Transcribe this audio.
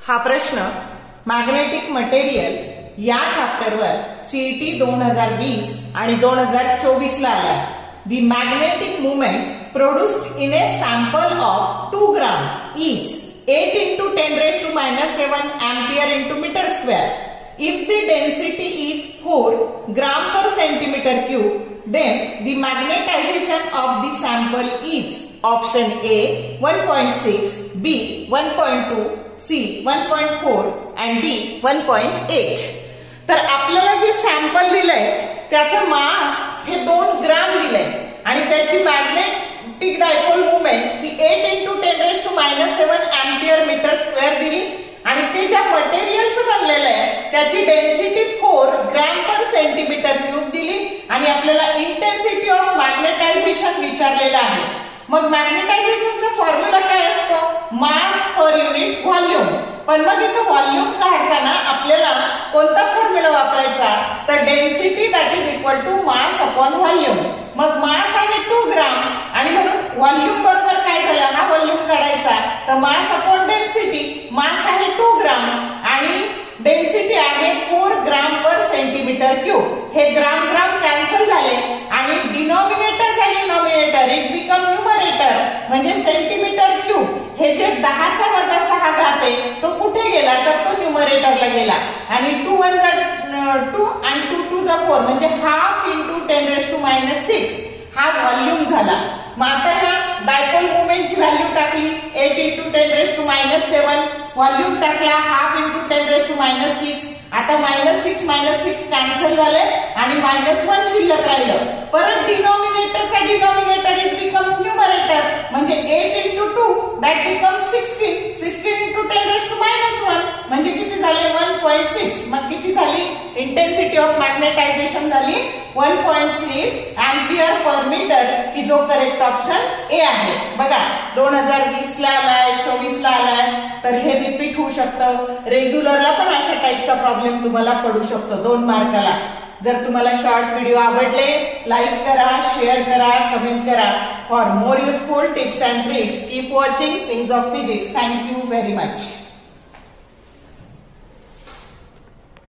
हा प्रश्न magnetic material या चॅप्टरवर सीईटी 2020 आणि 2024 ला आला. The magnetic moment produced in a sample of 2 gram each 8 into 10 raised to minus 7 ampere into meter square. If the density is 4 gram per centimeter cube, then the magnetization of the sample is option A 1.6, B 1.2, C 1.4 and D 1.8. तर आपल्याला जे sample दिलंय त्याचं मास हे 2 ग्राम दिलंय आणि त्याची magnetic dipole movement he 8 into 10 raised to minus 7 ampere meter square दिली आणि ते ज्या मटेरियलचं बनलेलं आहे त्याची density 4 gram per centimetre cube दिली आणि आपल्याला इंटेन्सिटी ऑफ मॅग्नेटायझेशन विचारलेलं आहे. मग मॅग्नेटायझेशनचा फॉर्म्युला काय असतो? मास पर युनिट व्हॉल्यूम. पण मग इथं व्हॉल्यूम काढताना आपल्याला कोणता फॉर्म्युला वापरायचा? तर density that is equal to mass upon volume. मग मास आहे 2 ग्राम आणि म्हणून व्हॉल्यूम बरोबर काय झालं? हा व्हॉल्यूम काढायचा तर मास अपॉन डेन्सिटी. मास आहे 2 ग्राम आणि डेन्सिटी आहे 4 ग्राम पर सेंटीमीटर क्यूब. हे ग्राम ग्राम कॅन्सल झाले आणि डिनॉमिनेटर आणि डिनॉमिनेटर इट बिकम न्यूमरेटर म्हणजे सेंटीमीटर क्यूब. हे जे 10चा वजा 6 घात आहे तो कुठे गेला? तर तो न्यूमरेटरला गेला आणि 2 1 2 आणि 2 2 4 म्हणजे half into 10 raised to minus 6 हा व्हॉल्यूम झाला. मग आता ह्या डायपोल मुवमेंटची व्हॅल्यू टाकली 8 into 10 raised to minus 7. Volume टाकला half into 10 raised to minus 6. आता -6 कॅन्सल झाले आणि -1 शिल्लक राहिलं. परत डिनॉमिनेटरचा डिनॉमिनेटर इट बिकम्स न्यूमरेटर म्हणजे 8 into 2 that becomes 16 into 10 raised to minus 1 म्हणजे किती झाले? 1.6. मग किती झाली? इंटेन्सिटी ऑफ मॅग्नेटायझेशन झाली 1.6 एम्पियर पर मीटर की जो करेक्ट ऑप्शन ए आहे. बघा 2020 ला आलाय 24 ला आलाय तर हे रिपीट होऊ शकतं. रेग्युलरला पण अशा टाईपचा प्रॉब्लेम तुम्हाला पडू शकतो 2 मार्काला. जर तुम्हाला शॉर्ट व्हिडिओ आवडले लाईक करा, शेअर करा, कमेंट करा. For more useful tips and tricks keep watching wings of physics. Thank you very much.